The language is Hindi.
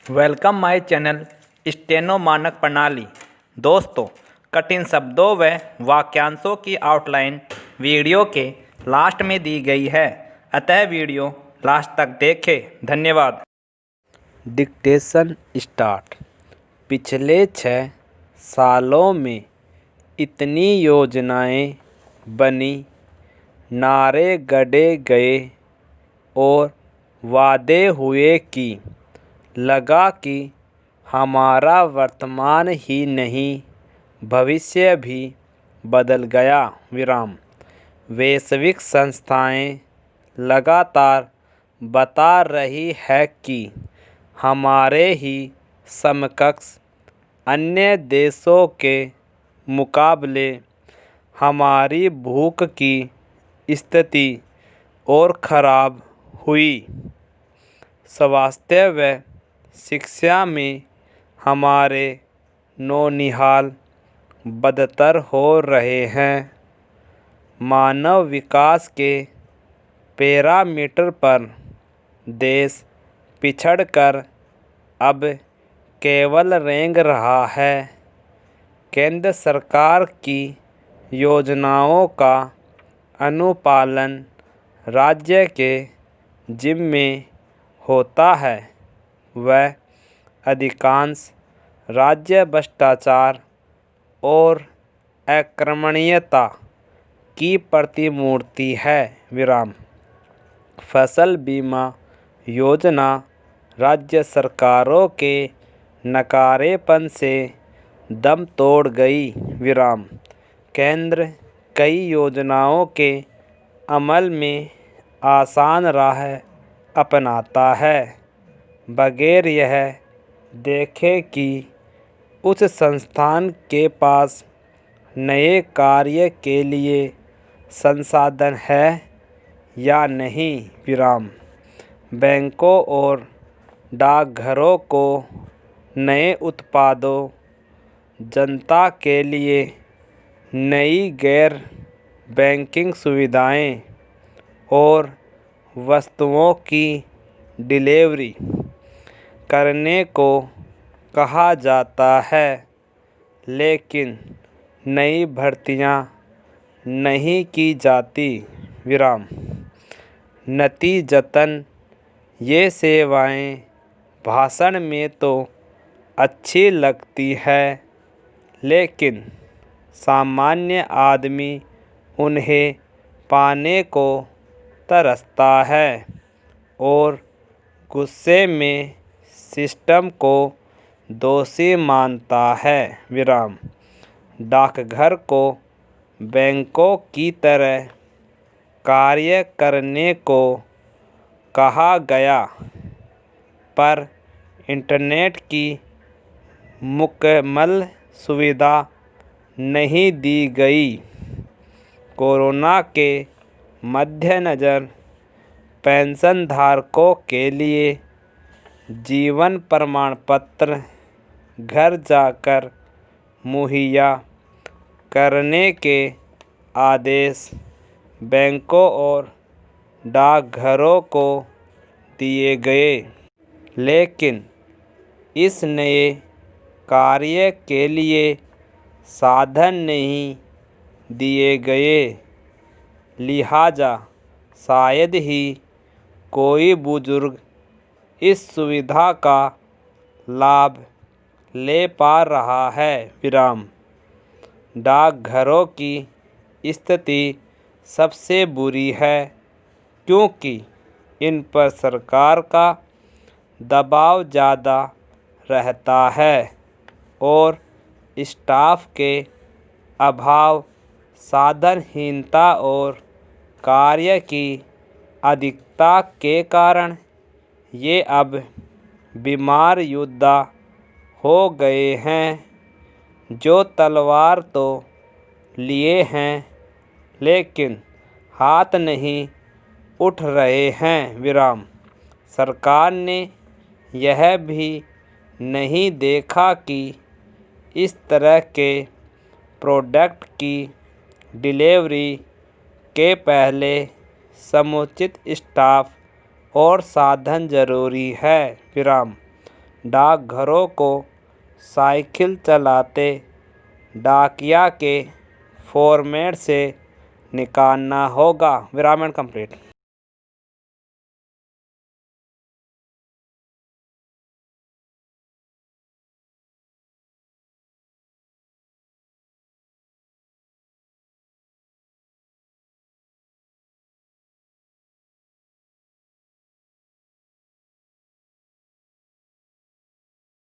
वेलकम माय चैनल स्टेनो मानक प्रणाली। दोस्तों, कठिन शब्दों व वाक्यांशों की आउटलाइन वीडियो के लास्ट में दी गई है, अतः वीडियो लास्ट तक देखें। धन्यवाद। Dictation start. पिछले 6 सालों में इतनी योजनाएं बनी, नारे गढ़े गए और वादे हुए कि लगा कि हमारा वर्तमान ही नहीं भविष्य भी बदल गया। वैश्विक संस्थाएं लगातार बता रही है कि हमारे ही समकक्ष अन्य देशों के मुकाबले हमारी भूख की स्थिति और खराब हुई। स्वास्थ्य व शिक्षा में हमारे नौनिहाल बदतर हो रहे हैं। मानव विकास के पैरामीटर पर देश पिछड़कर अब केवल रेंग रहा है। केंद्र सरकार की योजनाओं का अनुपालन राज्य के जिम्मे होता है। वह अधिकांश राज्य भ्रष्टाचार और अक्रमणीयता की प्रतिमूर्ति है। फसल बीमा योजना राज्य सरकारों के नकारेपन से दम तोड़ गई। केंद्र कई योजनाओं के अमल में आसान राह अपनाता है, बगैर यह देखे कि उस संस्थान के पास नए कार्य के लिए संसाधन है या नहीं। बैंकों और डाकघरों को नए उत्पादों, जनता के लिए नई गैर बैंकिंग सुविधाएं और वस्तुओं की डिलीवरी करने को कहा जाता है, लेकिन नई भर्तियां नहीं की जाती। नतीजतन ये सेवाएं भाषण में तो अच्छी लगती है, लेकिन सामान्य आदमी उन्हें पाने को तरसता है और गुस्से में सिस्टम को दोषी मानता है। डाकघर को बैंकों की तरह कार्य करने को कहा गया, पर इंटरनेट की मुकम्मल सुविधा नहीं दी गई। कोरोना के मद्देनज़र पेंशनधारकों के लिए जीवन प्रमाण पत्र घर जाकर मुहैया करने के आदेश बैंकों और डाकघरों को दिए गए, लेकिन इस नए कार्य के लिए साधन नहीं दिए गए। लिहाजा शायद ही कोई बुजुर्ग इस सुविधा का लाभ ले पा रहा है। डाकघरों की स्थिति सबसे बुरी है, क्योंकि इन पर सरकार का दबाव ज़्यादा रहता है और स्टाफ के अभाव, साधनहीनता और कार्य की अधिकता के कारण ये अब बीमार योद्धा हो गए हैं, जो तलवार तो लिए हैं, लेकिन हाथ नहीं उठ रहे हैं। सरकार ने यह भी नहीं देखा कि इस तरह के प्रोडक्ट की डिलीवरी के पहले समुचित स्टाफ और साधन जरूरी है। डाकघरों को साइकिल चलाते डाकिया के फॉर्मेट से निकालना होगा। विराम एंड कंप्लीट।